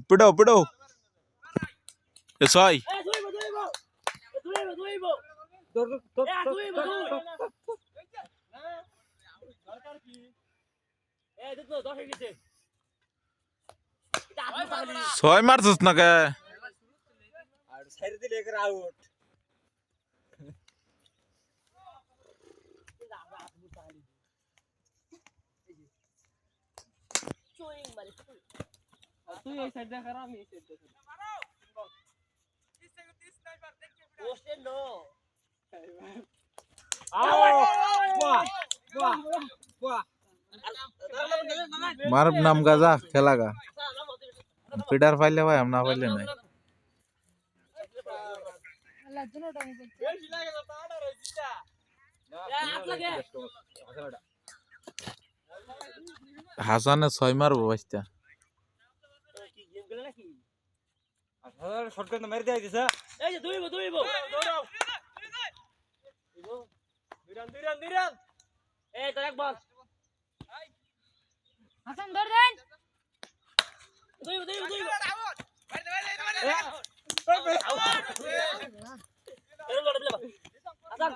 পিটাও পিটাও এ ছয় ছয় মারছিস না কে তুই এই সাইড দেখা আমি এই সাইড দেখা পোস্টে নো मार नाम गाजा खेला का पिटार फाइले भाई हम ना फाइले नहीं हासान ने सोई मार बचता शॉटकट मार दिया दिस এই যে দুইবো দৌড়াও দুইরান এই তো এক বল হাসান ধর দেন দুইবো এর লড়ে দিলা হাসান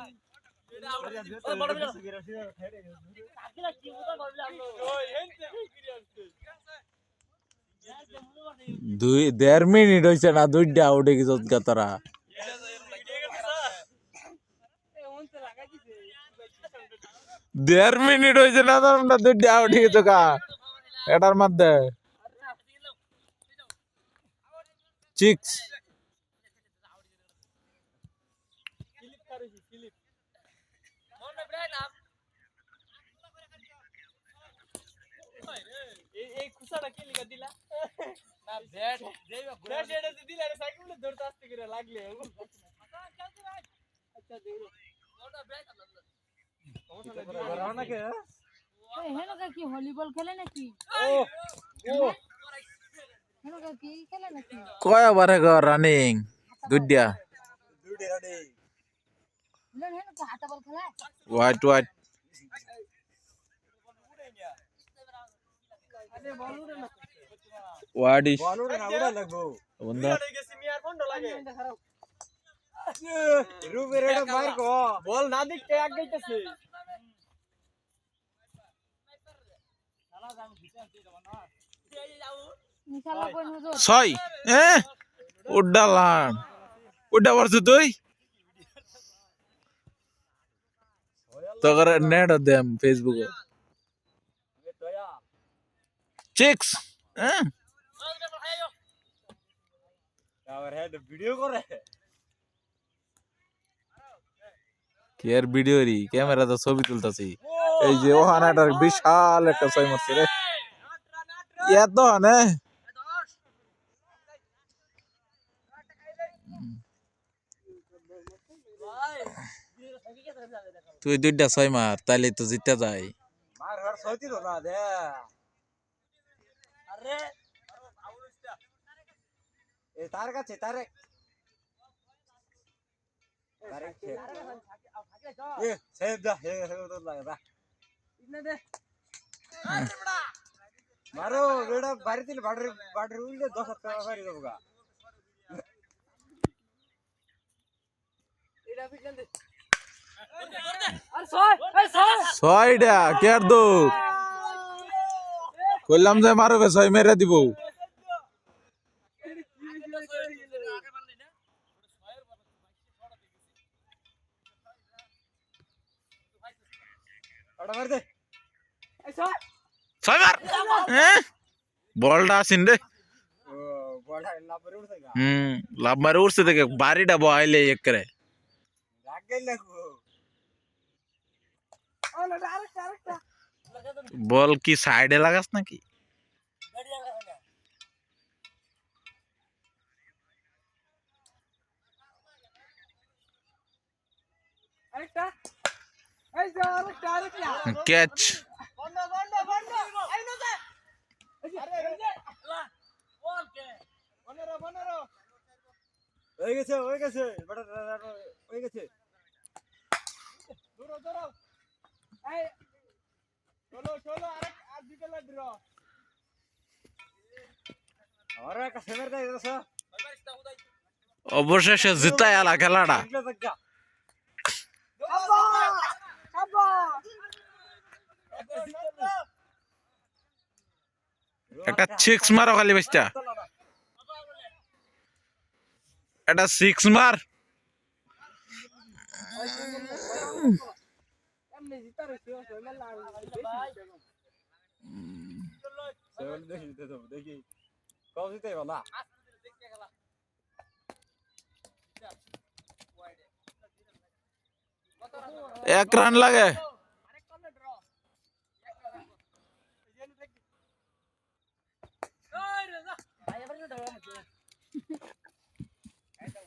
ওই বড় দিলা কাকিলা কি উদা বললা ওই হেনতে ফিরে আসছে দুই 1.5 মিনিট হইছে না দুইটা উঠে গেছত গাতরা 1.5 মিনিট হইছে না আমরা দুইটা উঠে গেছো কা এটার মধ্যে চিক্স ক্লিপ করেছি ক্লিপ মনে ব্রেড আপ এই খুসাটা কে লিখা দিলা না ব্যাট যেইবা ব্যাট এটা দিলা রে সাইকেলে ধরতে আসতে করে লাগলে আচ্ছা দেখো ওটা ব্রেক बराबर ना के हेनो का की वॉलीबॉल खेले नाকি हेनो का की खेले नाকি কয় বারে গো রানিং দুইটা रानी लन हेनो का हाथ बॉल खेला হোয়াইট হোয়াইট আরে বল উড়ে না হোয়াইট बॉल उड़ा ना उड़ा लगो বন্ধা উড়ে গেছে মিয়ার ফোনটা লাগে रूबे रेड मार को বল না দেখতে আগ যাইতেছে নিশালা কোন হুজুর ছয় উড্ডালাম উড্ডা পারছিস তুই তোর নেট দেম ফেসবুকে চিক্স और है तो वीडियो करे কেয়ার ভিডিও রি ক্যামেরা তো ছবি তুলতাছি এই যে ওখানে একটা বিশাল একটা ছয় মারছে রে এত না তুই দুইটা ছয় মার তাইলে তো জিতে যায় मार हर सोती तो ना दे আরে ए तार का छे तारे तारे ए सेव दा हे तो लगा ইনে দে मारो बेड़ा बारी तिल बाडर बाडर उल्ले 10 টাকা বাড়ি দেবগা এটা ফিটলেন দে আরে ছয় এই ছয় ছয়টা কেয়ার দো কইলাম যে মারবে ছয় মেরে দিব ওটা মার দে এই ছয় ছয় মার বলটা আসিন রে ও বড়া লাপরে উঠছেগা লাভ মারে উঠছে দেখে বাড়িটা বহাইলে এক করে রাগ গেল লাগো ও না আরেকটা বল কি সাইডে লাগাস নাকি গাড়ি লাগা না আরেকটা এই যে আরেকটা ক্যাচ বন্ধ এই না দে আরে বল কে 15 হয়ে গেছে বড় হয়ে গেছে দৌড়াও এই চলো আরেক আর দিকে ড্র আমারও একটা সেমের দেয় দিছো অবশেষে জিতায় আলা খেলাটা এগুলো দেখা একটা সিক্স মারো খালি বেস্টা একটা সিক্স মার সেমের দেখি দেখি কম দিতে বলা এক রান লাগে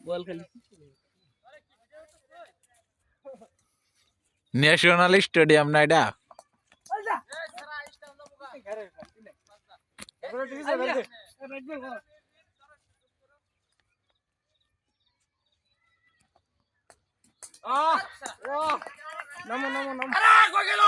বল খেলি ন্যাশনাল স্টেডিয়াম না এটা এবারে টিভি সেমের দে নামো নামো নামো আরে কই গেল